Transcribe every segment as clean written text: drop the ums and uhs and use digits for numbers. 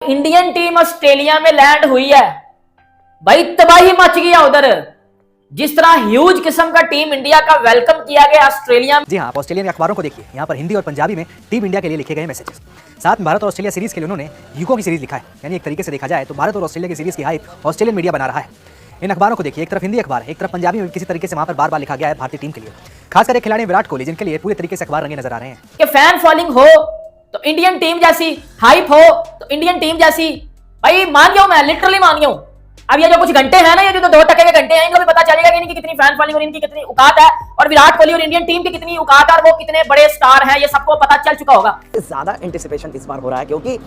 Indian team Australia में land हुई है भाई, तबाही मच गया उधर। जिस तरह ह्यूज किस्म का टीम इंडिया का वेलकम किया गया ऑस्ट्रेलिया में। जी हाँ, आप ऑस्ट्रेलियन अखबारों को देखिए, यहाँ पर हिंदी और पंजाबी में टीम इंडिया के लिए लिखे गए मैसेजेस। साथ में भारत और ऑस्ट्रेलिया सीरीज के लिए उन्होंने युगों की सीरीज लिखा है। यानी एक तरीके से देखा जाए तो भारत और ऑस्ट्रेलिया की सीरीज की हाइप ऑस्ट्रेलियन मीडिया बना रहा है। इन अखबारों को देखिए, एक तरफ हिंदी अखबार है, एक तरफ पंजाबी में किसी तरीके से वहाँ पर बार बार लिखा गया है भारतीय टीम के लिए, खासकर एक खिलाड़ी विराट कोहली, जिनके लिए पूरे तरीके से अखबार रंगे नजर आ रहे हैं कि फैन फॉलोइंग हो तो इंडियन टीम जैसी, हाइप हो तो इंडियन टीम जैसी। भाई मान गया हूं मैं, लिटरली मान गया हूं। अब ये जो कुछ घंटे हैं ना, ये जो 2 टके के घंटे हैं, इनको भी पता चलेगा कि इनकी कितनी फैन फॉलोइंग और इनकी कितनी औकात है, और विराट कोहली और इंडियन टीम की कितनी औकात है, और वो कितने बड़े स्टार हैं, ये सबको पता चल चुका होगा। ज्यादा एंटिसिपेशन इस बार हो रहा है क्योंकि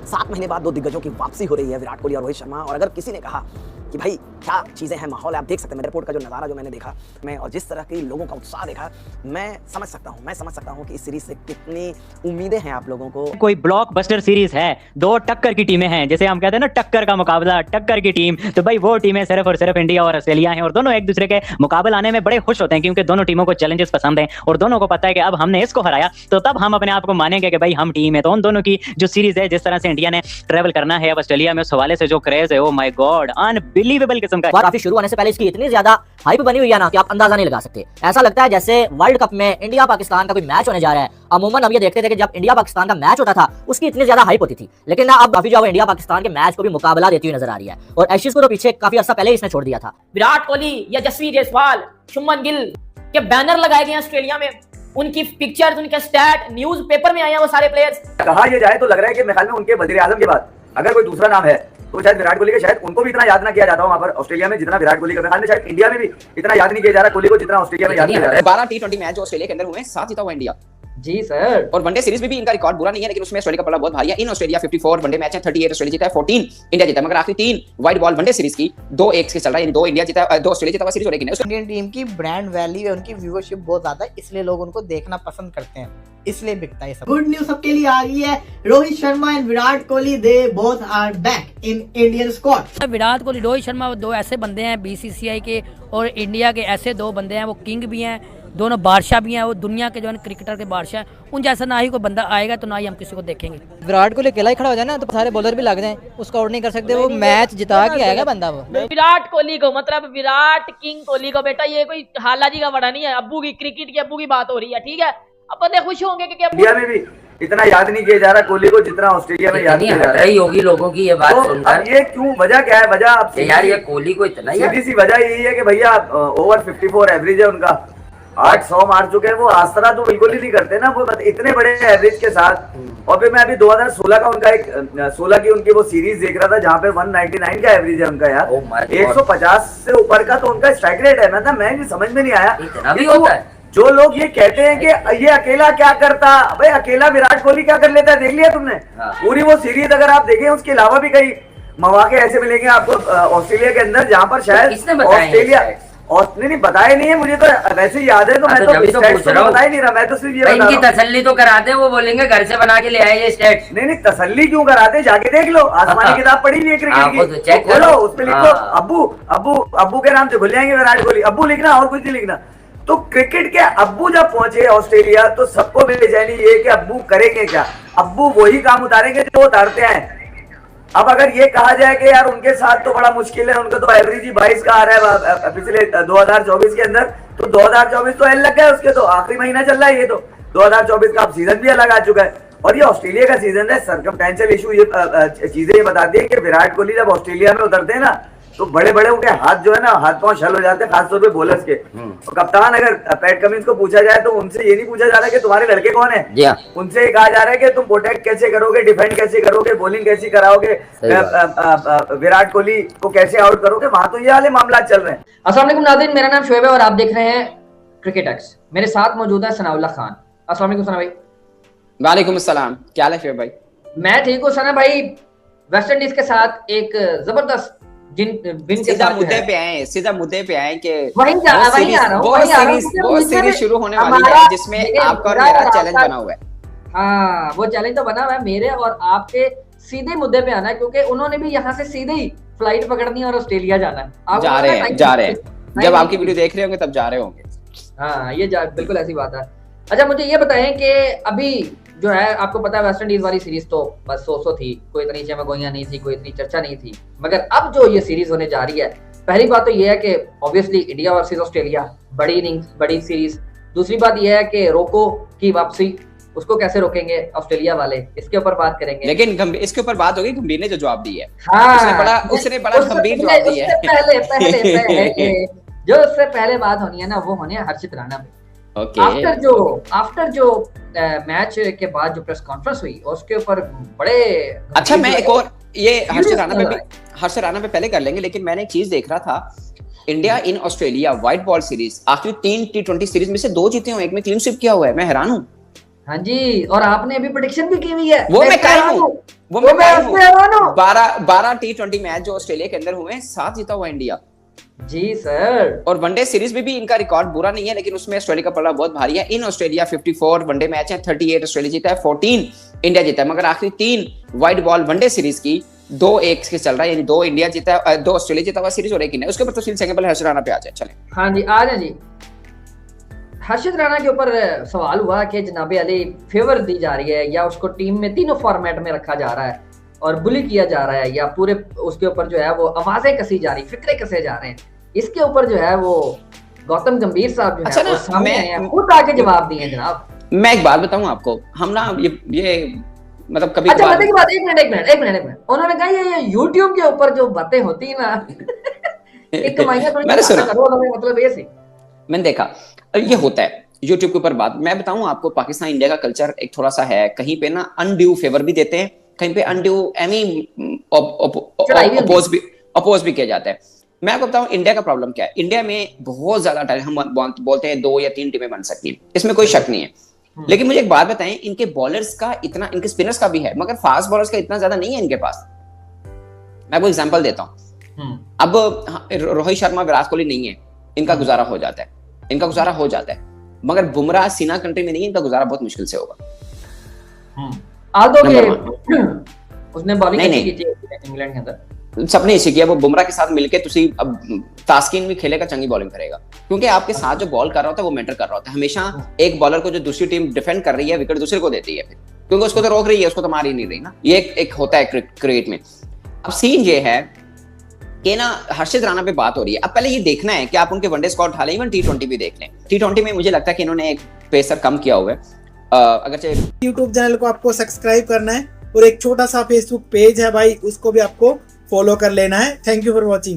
7 महीने बाद 2 दिग्गजों की वापसी हो रही है, विराट कोहली और रोहित शर्मा। और अगर किसी ने कहा कि भाई क्या चीजें हैं, माहौल है, आप देख सकते हैं मेरे रिपोर्ट का जो नजारा जो मैंने देखा मैं, और जिस तरह के लोगों का उत्साह देखा, मैं समझ सकता हूं कि इस सीरीज से कितनी उम्मीदें हैं आप लोगों को। कोई ब्लॉकबस्टर सीरीज है, 2 टक्कर की टीमें हैं, जैसे हम कहते हैं ना टक्कर का मुकाबला, टक्कर की टीम, तो भाई वो टीमें सिर्फ और सिर्फ इंडिया और ऑस्ट्रेलिया हैं, और दोनों एक दूसरे के मुकाबले आने में बड़े खुश होते हैं क्योंकि दोनों टीमों को चैलेंजेस पसंद हैं और दोनों को पता है कि अब हमने इसको हराया तो तब हम अपने आप को मानेंगे कि भाई हम टीम है। तो उन दोनों की जो सीरीज है, जिस तरह से इंडिया ने ट्रेवल करना है अब ऑस्ट्रेलिया में, उस हवाले से जो क्रेज है, ओ माय गॉड, अनबिलीवेबल किस्म का। काफी शुरू होने से पहले इसकी इतनी ज्यादा हाइप बनी हुई है ना कि आप अंदाजा नहीं लगा सकते। ऐसा लगता है जैसे वर्ल्ड कप में इंडिया पाकिस्तान का कोई मैच होने जा रहा है। अमूमन हम ये देखते थे कि जब इंडिया पाकिस्तान का मैच होता था उसकी इतनी ज्यादा हाइप होती थी, लेकिन ना अब काफी जो इंडिया पाकिस्तान के मैच को भी मुकाबला देती हुई नजर आ रही है। और एशेज को तो पीछे काफी अर्सा पहले इसने छोड़ दिया था। विराट कोहली या जसवीर जायसवाल, शुभमन गिल के बैनर लगाए गए हैं ऑस्ट्रेलिया में, उनकी पिक्चर्स, उनके स्टैट न्यूज पेपर में आए हैं वो सारे प्लेयर्स। कहा यह जाए तो लग रहा है कि मेरे ख्याल में उनके वजीर आजम के बाद अगर कोई दूसरा नाम है तो शायद विराट कोहली के, शायद उनको भी इतना याद ना किया जाता हो वहां पर ऑस्ट्रेलिया में जितना विराट कोहली का। मेरे ख्याल में शायद इंडिया में भी इतना याद नहीं किया जा रहा कोहली को जितना ऑस्ट्रेलिया में याद किया जा रहा है। 12 T20 मैच जो ऑस्ट्रेलिया के अंदर हुए, 7 जीता हुआ इंडिया। जी सर। और वनडे सीरीज में भी इनका रिकॉर्ड बुरा नहीं है, लेकिन उसमें ऑस्ट्रेलिया का पलड़ा बहुत भारी है। इन ऑस्ट्रेलिया 54 वनडे मैच है, 38 ऑस्ट्रेलिया जीता है, 14 इंडिया जीता है। मगर आखिरी 3 वाइड बॉल वनडे सीरीज की 2-1 से चल रहा है, 2 इंडिया जीता है, 2 ऑस्ट्रेलिया जीता हुआ सीरीज और 1 इंडिया। इंडियन टीम की ब्रांड वैल्यू है, उनकी व्यूअरशिप बहुत ज्यादा है, इसलिए लोग उनको देखना पसंद करते हैं, इसलिए बिकता है सब। गुड न्यूज सबके लिए आ गई है, Rohit Sharma and Virat Kohli they both are back in Indian squad. Virat Kohli, Rohit Sharma, वो 2 ऐसे बंदे हैं बीसीसीआई के और इंडिया के ऐसे 2 बंदे हैं, वो किंग भी हैं, दोनों बादशाह भी हैं, वो दुनिया के जो है क्रिकेटर के बादशाह हैं। उन जैसा ना ही कोई बंदा आएगा तो ना ही हम किसी को देखेंगे। विराट कोहली अकेला ही खड़ा हो जाए ना तो सारे बॉलर भी लग जाएं, उसको आउट नहीं कर सकते, वो मैच जिता के आएगा बंदा। वो विराट कोहली को, मतलब विराट किंग कोहली को, बेटा ये कोई हाला जी का बड़ा नहीं है, अब्बू की, क्रिकेट की अब्बू की बात हो रही है, ठीक है। अब बंदे खुश होंगे कि इंडिया में भी इतना याद नहीं किया जा रहा कोहली को जितना ऑस्ट्रेलिया में याद किया जा रहा है। होगी लोगों की ये बात तो सुनकर। अब ये क्यों, वजह क्या है? वजह अब यार ये कोहली को इतना सीधी सी वजह यही है कि भैया ओवर 54 एवरेज है उनका, 800 मार चुके हैं वो। आसरा तो बिल्कुल ही नहीं करते ना वो, इतने बड़े एवरेज के साथ। और फिर मैं अभी 2016 का उनका एक 16 की उनकी वो सीरीज देख रहा था जहाँ पे 199 का एवरेज है उनका यार, 150 से ऊपर का तो उनका स्ट्राइक रेट है। मतलब मैं समझ में नहीं आया इतना भी होता है। जो लोग ये कहते हैं कि ये अकेला क्या करता, भाई अकेला विराट कोहली क्या कर लेता है देख लिया तुमने? पूरी वो सीरीज अगर आप देखें, उसके अलावा भी कई मौके ऐसे मिलेंगे आपको ऑस्ट्रेलिया के अंदर जहाँ पर शायद ऑस्ट्रेलिया नहीं बताए नहीं है मुझे, तो वैसे ही याद है। तो मैं तो बता ही नहीं रहा, मैं तो सिर्फ ये इनकी तसल्ली तो कराते हैं, वो बोलेंगे घर से बना के ले आए ये स्टेट। नहीं तसल्ली क्यों कराते, जाके देख लो, आसमानी किताब पढ़ी हुई है क्रिकेट की, खोलो उसपे लिखो अब्बू अब्बू अब्बू के नाम से भूल जाएंगे विराट कोहली, अब्बू लिखना और कुछ नहीं लिखना। तो क्रिकेट के अब्बू जब पहुंचे ऑस्ट्रेलिया तो सबको बेचैनी ये कि अब्बू करेंगे क्या, अब्बू वही काम उतारेंगे जो उतारते हैं। अब अगर ये कहा जाए कि यार उनके साथ तो बड़ा मुश्किल है, उनका तो एवरेज ही 22 का आ रहा है पिछले 2024 के अंदर, तो 2024 तो एल लग गया उसके, तो आखिरी महीना चल रहा है ये, तो 2024 का अब सीजन भी अलग आ चुका है। और ये ऑस्ट्रेलिया का सीजन है, सर्कमस्टेंशियल इशू ये चीजें ये बताती है कि विराट कोहली जब ऑस्ट्रेलिया में उतरते हैं ना तो बड़े बड़े उनके हाथ जो है ना, हाथ पांव छल हो जाते हैं, खासतौर पे बॉलर्स के। तो कप्तान अगर पैट कमिंस को पूछा जाए तो उनसे ये नहीं पूछा जा रहा कि तुम्हारे लड़के कौन है, उनसे ये कहा जा रहा है कि तुम प्रोटेक्ट कैसे करोगे, डिफेंड कैसे करोगे, बॉलिंग कैसी कराओगे, विराट कोहली को कैसे आउट करोगे। वहां तो ये वाले मामला चल रहे हैं। अस्सलाम वालेकुम नाज़रीन, मेरा नाम शोएब है और आप देख रहे हैं क्रिकेट एक्स। मेरे साथ मौजूद है सनाउल्लाह खान। अस्सलाम वालेकुम सना भाई। वालेकुम अस्सलाम, क्या हाल है शोएब भाई? मैं ठीक हूँ सना भाई। वेस्ट इंडीज के साथ एक जबरदस्त सीधा मुद्दे पे आए कि वो सीरीज शुरू होने वाली है जिसमें आपका और मेरा चैलेंज बना हुआ है। हाँ, वो चैलेंज तो बना हुआ है, मेरे और आपके सीधे मुद्दे पे आना है, क्योंकि उन्होंने भी यहाँ से सीधे ही फ्लाइट पकड़नी है और ऑस्ट्रेलिया जाना है। जा रहे हैं जब आपकी वीडियो देख रहे होंगे तब जा रहे होंगे। हाँ, ये बिल्कुल ऐसी बात है। अच्छा, मुझे ये बताएं कि अभी जो है आपको पता है वेस्ट इंडीज वाली सीरीज तो बस सो थी, कोई इतनी चमगोइयां नहीं थी, कोई इतनी चर्चा नहीं थी। मगर अब जो ये सीरीज होने जा रही है, पहली बात तो ये है कि ऑब्वियसली इंडिया वर्सेस ऑस्ट्रेलिया, बड़ी इनिंग्स, बड़ी सीरीज। दूसरी बात ये है कि रोको की वापसी, उसको कैसे रोकेंगे ऑस्ट्रेलिया वाले, इसके ऊपर बात करेंगे। लेकिन इसके ऊपर बात होगी, गंभीर ने जो जवाब दी है, हाँ, उसने बड़ा गंभीर जवाब दिया है। पहले जो उससे पहले बात होनी है ना, वो होनी है हर्षित राणा पे। आफ्टर जो मैच के बाद जो प्रेस कॉन्फ्रेंस हुई, उसके ऊपर बड़े अच्छा, मैं एक और ये हर्षित राणा पे पहले कर लेंगे, लेकिन मैंने एक चीज देख रहा था, India in Australia white ball series आखिरी 3 T20 सीरीज में से 2 जीते हो, एक में क्लीन स्वीप किया हुआ है। मैं हैरान हूँ। हाँ जी, और आपने अभी प्रेडिक्शन भी की हुई है। वो मैं कायम हूँ। 12 T20 मैच जो ऑस्ट्रेलिया के अंदर हुए, 7 जीता हुआ इंडिया। जी सर। और वनडे सीरीज में भी इनका रिकॉर्ड बुरा नहीं है, लेकिन उसमें ऑस्ट्रेलिया का पलड़ा बहुत भारी है। इन ऑस्ट्रेलिया 54 वनडे मैच है, 38 ऑस्ट्रेलिया जीता है, 14 इंडिया जीता है। मगर आखिरी 3 व्हाइट बॉल वनडे सीरीज की 2-1 के चल रहा है, यानी 2 इंडिया जीता है, 2 ऑस्ट्रेलिया जीता हुआ सीरीज और 1 इंडिया। उसके ऊपर तफसील सेकंड पहले हर्षित राणा पे आ जाए। चलें। हाँ जी, आ जाए जी। हर्षित राणा के ऊपर सवाल हुआ कि जनाबे अली फेवर दी जा रही है, या उसको टीम में तीनों फॉर्मेट में रखा जा रहा है और बुली किया जा रहा है, या पूरे उसके ऊपर जो है वो आवाजें कसी जा रही, फिक्रे कसे जा रहे हैं। इसके ऊपर जो है वो गौतम गंभीर साहब जो है वो सामने आए हैं, खुद आके जवाब दिए जनाब। मैं एक बात बताऊं आपको, हम ना ये मतलब कभी अच्छा बताइए बात, एक मिनट उन्होंने कहा ये YouTube के ऊपर जो बातें होती है ना एक कमाइयां थोड़ी मैंने सुना, मतलब ये सी मैंने देखा ये होता है YouTube के ऊपर बात। मैं बताऊं आपको, पाकिस्तान इंडिया का कल्चर एक थोड़ा सा है, कहीं पे ना अनड्यू फेवर भी देते हैं, कहीं पे अनड्यू अपोज भी किया जाता है। मैं आपको बताऊं इंडिया का प्रॉब्लम क्या है। इंडिया में बहुत ज्यादा टैलेंट, हम बोलते हैं 2 या 3 टीमें बन सकती हैं, इसमें कोई शक नहीं है। लेकिन मुझे एक बात बताएं, इनके बॉलर्स का इतना, इनके स्पिनर्स का भी है, मगर फास्ट बॉलर्स का इतना ज्यादा नहीं है इनके पास। मैं आपको एग्जांपल देता हूं। अब रोहित शर्मा, विराट कोहली नहीं है, इनका गुजारा हो जाता है, मगर बुमराह सीना कंट्री में नहीं है, इनका गुजारा बहुत मुश्किल से होगा। उसने बॉलिंग की थी इंग्लैंड के अंदर, सबने इसी किया। वो बुमराह के साथ मिलके तुसी अब तास्किन भी खेलेगा, चंगी बॉलिंग करेगा, क्योंकि आपके साथ जो बॉल कर रहा होता है वो मैटर कर रहा होता है। हमेशा एक बॉलर को जो दूसरी टीम डिफेंड कर रही है, विकेट दूसरे को देती है, क्योंकि उसको तो रोक रही है, उसको तो मार ही नहीं रही ना। ये एक होता है क्रिकेट में। अब सीन ये है कि ना हर्षित राणा पे बात हो रही है। अब पहले ये देखना है कि आप उनके वनडे स्क्वाड उठा लें, इवन T20 भी देख लें। T20 में मुझे लगता है कि इन्होंने एक पेसर कम किया हुआ है। अगर यूट्यूब चैनल को आपको सब्सक्राइब करना है और एक छोटा सा फेसबुक पेज है भाई, उसको भी आपको फॉलो कर लेना है। Thank you for watching.